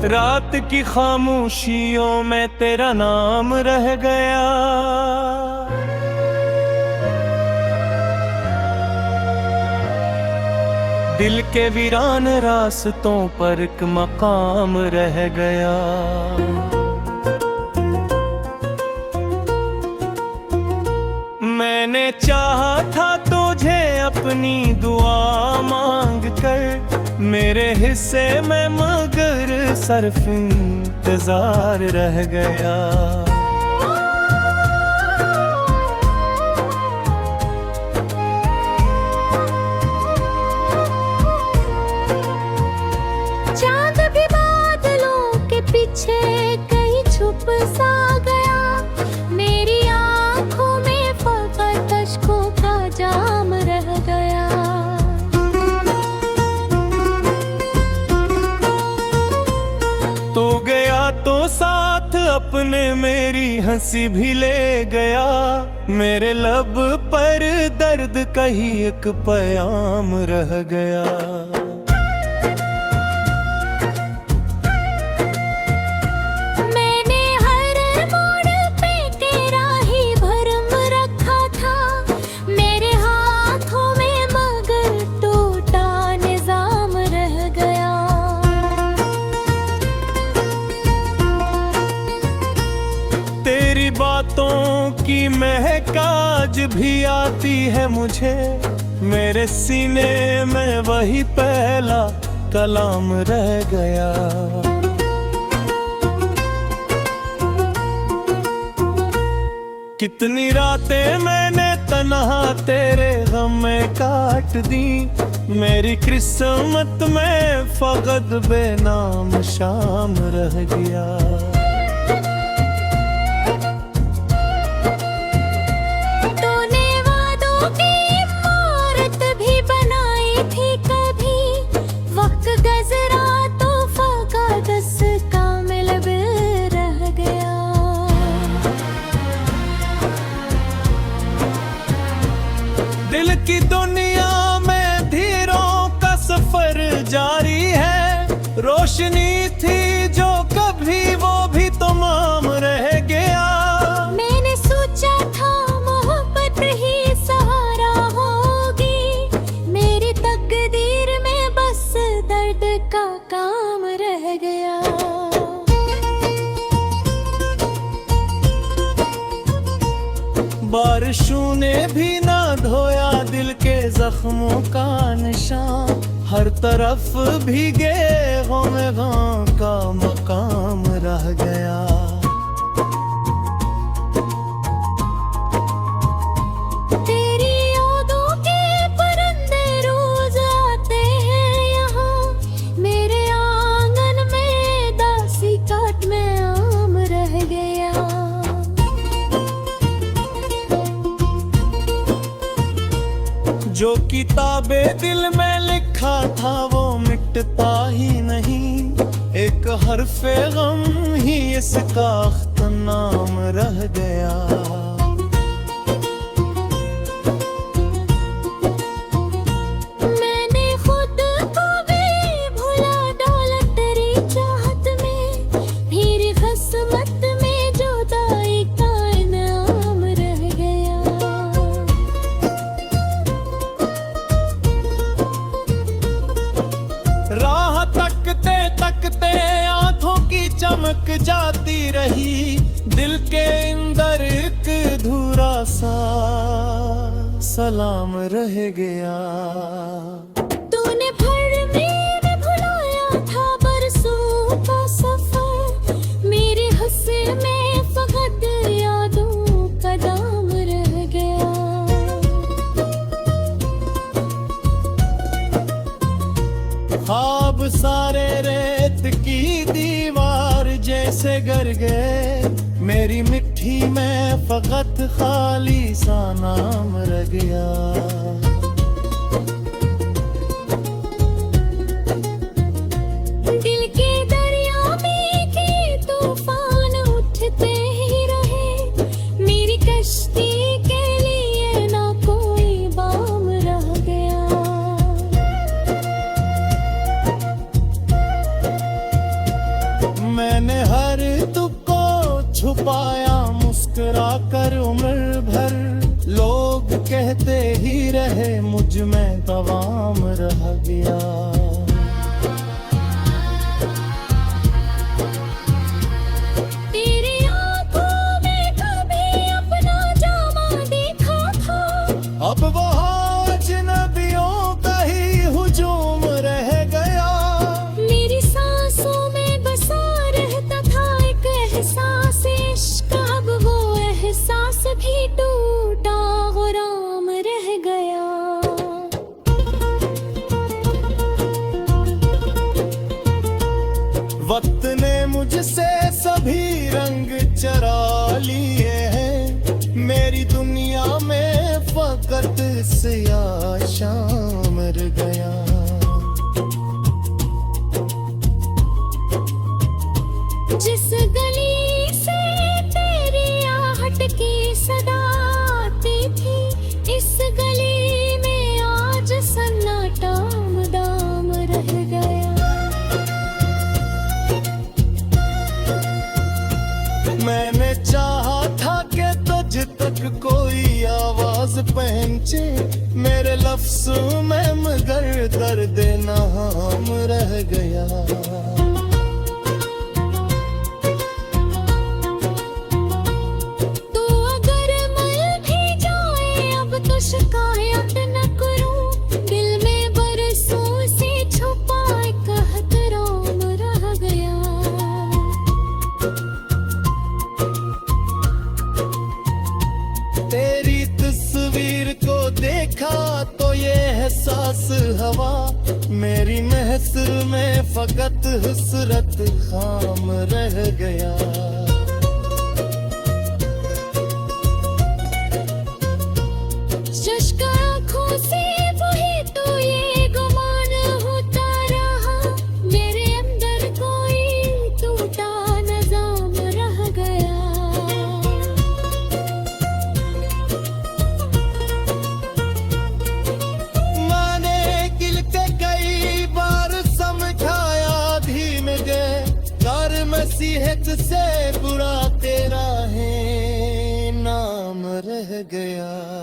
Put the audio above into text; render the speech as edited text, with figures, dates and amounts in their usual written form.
रात की खामोशियों में तेरा नाम रह गया। दिल के वीरान रास्तों पर एक मकाम रह गया। मैंने चाहा था तुझे अपनी दुआ मांग कर, मेरे हिस्से में मगर सिर्फ इंतजार रह गया। चांद भी बादलों के पीछे कहीं छुप सा गया, मेरी आंखों में फकत अश्कों का जाम रह गया। तो गया तो साथ अपने मेरी हंसी भी ले गया, मेरे लब पर दर्द का ही एक प्याम रह गया। मैंने हर मोड़ पे तेरा ही भरम रखा था, मेरे हाथों में मगर टूटा निजाम रह गया। तेरी बातों की महक आज भी आती है मुझे, मेरे सीने में वही पहला कलाम रह गया। कितनी रातें मैंने तन्हा तेरे गम में काट दी, मेरी किस्मत में फकत बेनाम शाम रह गया। तूने वादों की इमारत भी बनाई थी कभी, वक्त गुजरा तो फकत उसका मिलब रह गया। दिल की दुनिया में धीरों का सफर जारी है, रोशनी थी जो कभी वो भी तमाम रह गया। मैंने सोचा था मोहब्बत ही सहारा होगी, मेरी तकदीर में बस दर्द का काम रह गया। बारिशों ने भी ना धोया दिल के जख्मों का निशान, हर तरफ भीगे गम का मकाम रह गया। तेरी यादों के परिंदे रोज आते हैं यहाँ, मेरे आंगन में दासी काट में आम रह गया। जो किताबे दिल में लिखा था वो मिटता ही नहीं, एक हरफे गम ही इसका अख्तनाम रह गया। मैंने खुद को भी भुला डाला तेरी चाहत में, मेरी किस्मत में जुदाई का इनाम रह गया। राह तकते तकते आंखों की चमक जाती रही, दिल के अंदर एक अधूरा सा सलाम रह गया। तूने भर में भुलाया था बरसों का सफर, मेरे हिस्से में फकत यादों का दाम रह गया। ख्वाब सारे रेत की दीवार जैसे गर गए, मेरी मिट्टी में फकत खाली सा नाम रह गया। दिल के दरिया में के तूफान उठते ही रहे, मेरी कश्ती के लिए ना कोई बाम रह गया। आया मुस्कुरा कर उम्र भर, लोग कहते ही रहे मुझ में तवाम रह गया। तेरी आंखों में कभी अपना जामा देखा था, अब वो अजनबियों का ही हुजूम रह गया। मेरी सांसों में बसा रहता था एक एहसास इश्क, अब वो एहसास भी टूटा गुलाम रह गया। वक्त ने मुझसे सभी रंग चरा लिए हैं, मेरी दुनिया में फकत सियाह शाम रह गया। जिस गली से तेरी आहट की सदा आती थी, इस गली में आज सन्नाटा मुदाम रह गया। मैंने चाहा था कि तुझ तक कोई आवाज पहुंचे मेरे लफ्ज़ों में, मगर दर्द नाम रह गया। तो अगर मर भी जाए अब तो शिकायत न करूं, दिल में बरसों से छुपा एक एहतराम रह गया। तेरी तस्वीर को देखा तो ये एहसास हवा, मेरी महफिल में फकत हसरत खाम रह गया। शुष्क आँखों से वही तो ये गुमान होता रहा, मेरे अंदर कोई टूटा निजाम रह गया। मैंने दिल के कई बार समझाया धीमे गए, कर मसीहत से बुरा तेरा है नाम रह गया।